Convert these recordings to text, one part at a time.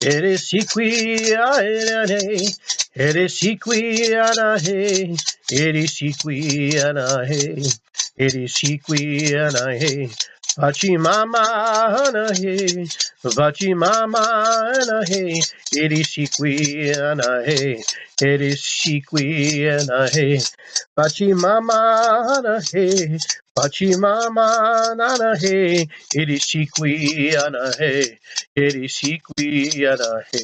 Reksikuy anahe, Reksikuy anahe, Reksikuy anahe, Reksikuy anahe. Pachimama anahe, Pachimama anahe, Reksikuy anahe, Reksikuy anahe. Pachimama anahe, Pachimama anahe, Reksikuy anahe. Reksikuy anahe,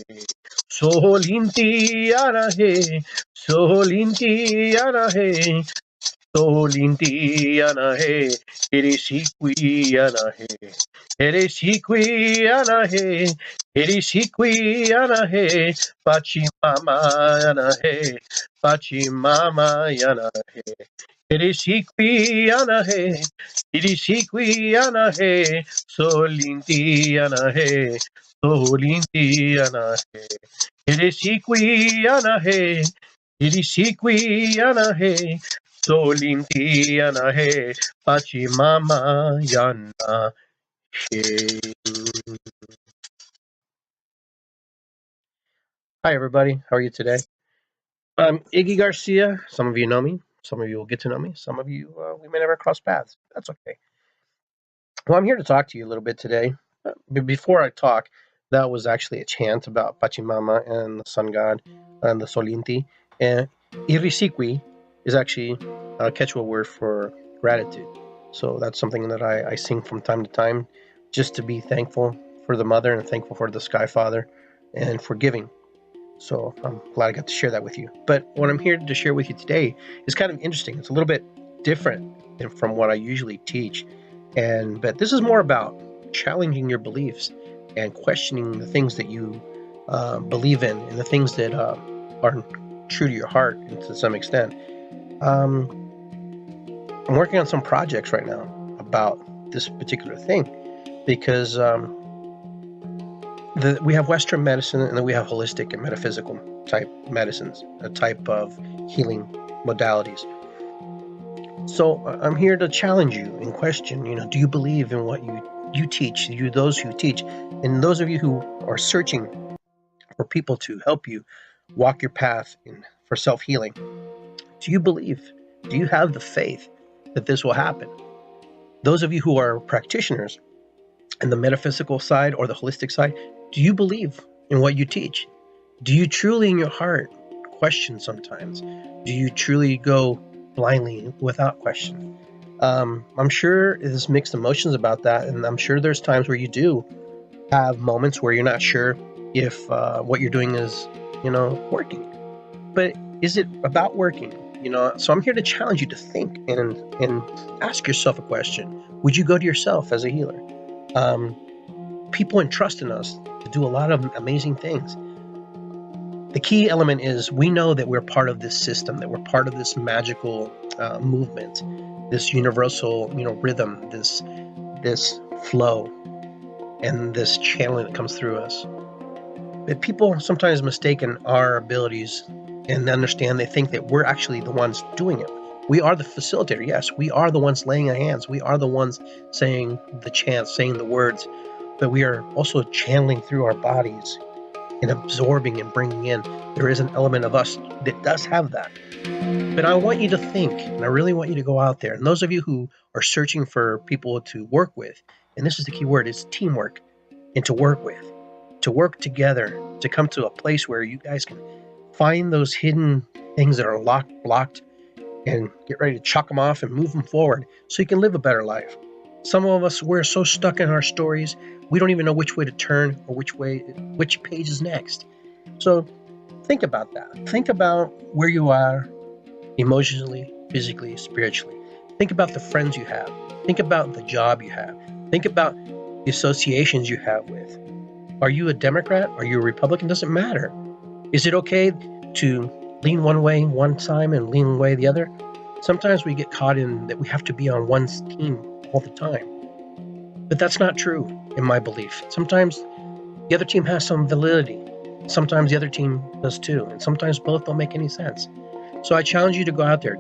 Solinti anahe, Solinti anahe, Solinti anahe, Reksikuy anahe, Reksikuy anahe, Reksikuy anahe, Pachimama anahe, Pachimama anahe. Reksikuy anahe, Reksikuy anahe, Solinti anahe, Solinti anahe. Reksikuy anahe, Reksikuy anahe, Solinti anahe, Pachimama anahe. Hi everybody, how are you today? I'm Iggy Garcia. Some of you know me. Some of you will get to know me. Some of you, we may never cross paths. That's okay. Well, I'm here to talk to you a little bit today. But before I talk, that was actually a chant about Pachamama and the sun god and the Solinti. And Reksikuy is actually a Quechua word for gratitude. So that's something that I sing from time to time just to be thankful for the mother and thankful for the sky father and for giving. So I'm glad I got to share that with you. But what I'm here to share with you today is kind of interesting. It's a little bit different from what I usually teach. But this is more about challenging your beliefs and questioning the things that you believe in and the things that are true to your heart to some extent. I'm working on some projects right now about this particular thing because we have Western medicine and then we have holistic and metaphysical type medicines, a type of healing modalities. So I'm here to challenge you and question, do you believe in what you teach, those who teach, and those of you who are searching for people to help you walk your path for self-healing? Do you believe? Do you have the faith that this will happen? Those of you who are practitioners in the metaphysical side or the holistic side, do you believe in what you teach? Do you truly in your heart question sometimes? Do you truly go blindly without question? I'm sure there's mixed emotions about that, and I'm sure there's times where you do have moments where you're not sure if what you're doing is, working. But is it about working? So I'm here to challenge you to think and ask yourself a question. Would you go to yourself as a healer? People entrust in us to do a lot of amazing things. The key element is we know that we're part of this system, that we're part of this magical movement, this universal, rhythm, this flow, and this channeling that comes through us. But people sometimes mistaken our abilities and understand they think that we're actually the ones doing it. We are the facilitator, yes. We are the ones laying our hands. We are the ones saying the chants, saying the words. But we are also channeling through our bodies and absorbing and bringing in. There is an element of us that does have that. But I want you to think, and I really want you to go out there. And those of you who are searching for people to work with, and this is the key word, it's teamwork, and to work with, to work together, to come to a place where you guys can find those hidden things that are blocked, and get ready to chuck them off and move them forward so you can live a better life. Some of us, we're so stuck in our stories, we don't even know which way to turn or which page is next. So think about that. Think about where you are emotionally, physically, spiritually. Think about the friends you have. Think about the job you have. Think about the associations you have with. Are you a Democrat? Are you a Republican? Doesn't matter. Is it okay to lean one way one time and lean away the other? Sometimes we get caught in that we have to be on one team all the time. But that's not true in my belief. Sometimes the other team has some validity. Sometimes the other team does too. And sometimes both don't make any sense. So I challenge you to go out there,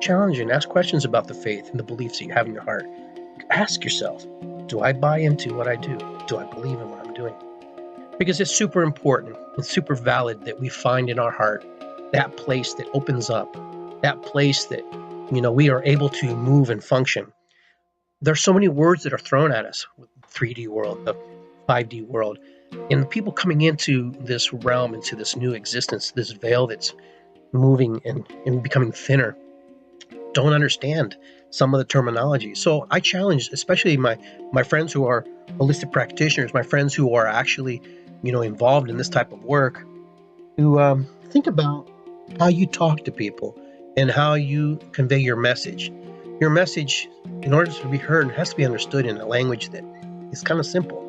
challenge and ask questions about the faith and the beliefs that you have in your heart. Ask yourself, do I buy into what I do? Do I believe in what I'm doing? because it's super important and super valid that we find in our heart that place that opens up, that place that, we are able to move and function. There's so many words that are thrown at us with the 3D world, the 5D world, and the people coming into this realm, into this new existence, this veil that's moving and becoming thinner, don't understand some of the terminology. So I challenge, especially my friends who are holistic practitioners, my friends who are actually, involved in this type of work, to think about how you talk to people and how you convey your message. Your message, in order to be heard, has to be understood in a language that is kind of simple.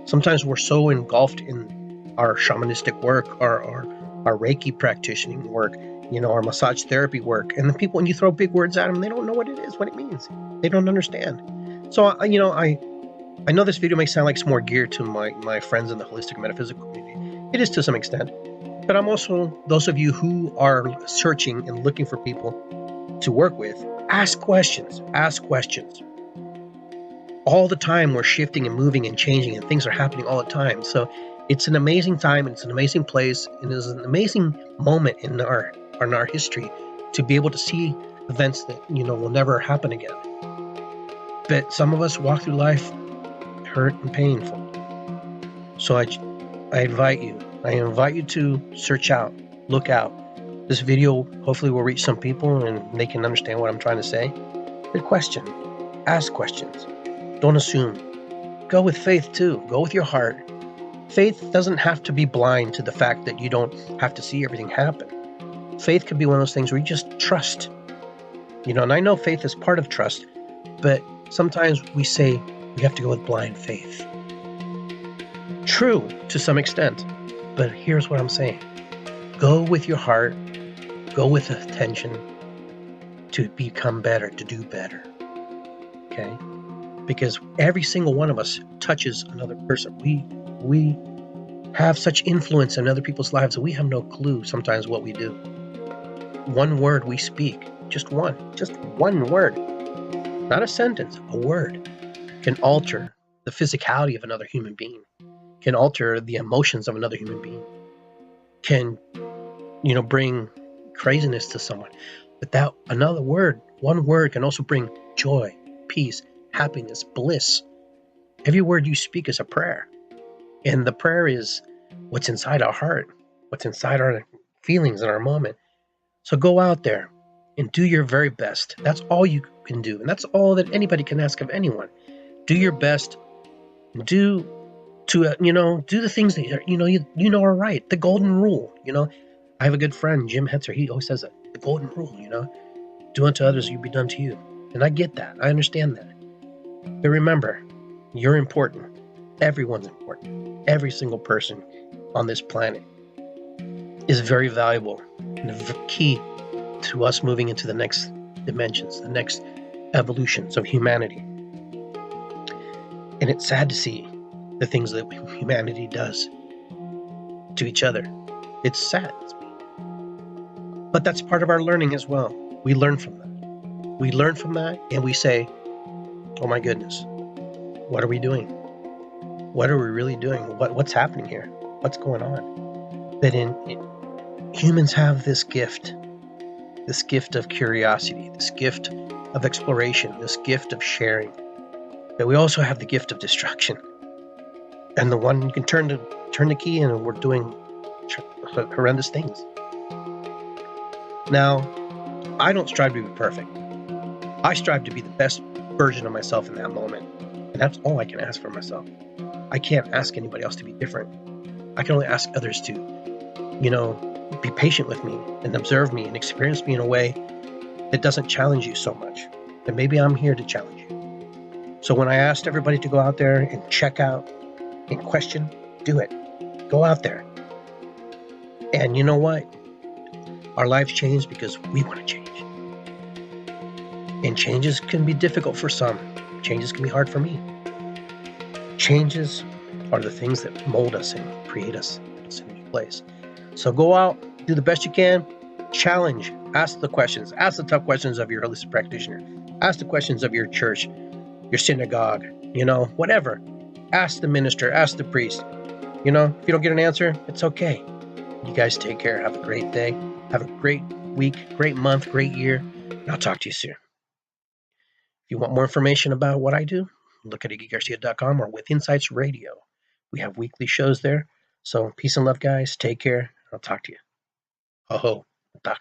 Sometimes we're so engulfed in our shamanistic work, our Reiki practicing work, our massage therapy work, and the people, when you throw big words at them, they don't know what it is, what it means. They don't understand. So, I know this video may sound like it's more geared to my friends in the holistic metaphysical community. It is to some extent. But I'm also, those of you who are searching and looking for people to work with, ask questions. Ask questions. All the time we're shifting and moving and changing, and things are happening all the time. So it's an amazing time, and it's an amazing place, and it's an amazing moment in our history to be able to see events that, will never happen again. But some of us walk through life hurt and painful. So I invite you to search out, look out. This video hopefully will reach some people and they can understand what I'm trying to say. Good question. Ask questions. Don't assume. Go with faith too. Go with your heart. Faith doesn't have to be blind to the fact that you don't have to see everything happen. Faith could be one of those things where you just trust. And I know faith is part of trust, but sometimes we say we have to go with blind faith. True to some extent, but here's what I'm saying. Go with your heart, go with attention to become better, to do better. Okay? Because every single one of us touches another person. We have such influence in other people's lives that we have no clue sometimes what we do. One word we speak, just one word, not a sentence, a word, can alter the physicality of another human being, can alter the emotions of another human being, can, bring craziness to someone. But that another word, one word, can also bring joy, peace, happiness, bliss. Every word you speak is a prayer. And the prayer is what's inside our heart, what's inside our feelings in our moment. So go out there and do your very best. That's all you can do. And that's all that anybody can ask of anyone. Do your best. Do the things that are right. The golden rule. I have a good friend, Jim Hetzer. He always says that, the golden rule. Do unto others, you be done to you. And I get that. I understand that. But remember, you're important. Everyone's important. Every single person on this planet is very valuable and key to us moving into the next dimensions, the next evolutions of humanity. And it's sad to see the things that humanity does to each other. It's sad. But that's part of our learning as well. We learn from that. We learn from that and we say, oh my goodness, what are we doing? What are we really doing? What's happening here? What's going on? That humans have this gift of curiosity, this gift of exploration, this gift of sharing. But we also have the gift of destruction. And the one you can turn the key and we're doing horrendous things. Now, I don't strive to be perfect. I strive to be the best version of myself in that moment. And that's all I can ask for myself. I can't ask anybody else to be different. I can only ask others to, be patient with me and observe me and experience me in a way that doesn't challenge you so much. And maybe I'm here to challenge you. So when I asked everybody to go out there and check out and question, do it. Go out there. And you know what? Our lives change because we want to change. And changes can be difficult for some. Changes can be hard for me. Changes are the things that mold us and create us in a new place. So go out, do the best you can, challenge, ask the questions, ask the tough questions of your holistic practitioner, ask the questions of your church, your synagogue, whatever. Ask the minister, ask the priest. You know, if you don't get an answer, it's okay. You guys take care. Have a great day. Have a great week, great month, great year. And I'll talk to you soon. If you want more information about what I do, look at iggygarcia.com or with Insights Radio. We have weekly shows there. So peace and love, guys. Take care. I'll talk to you. Aho. Tak.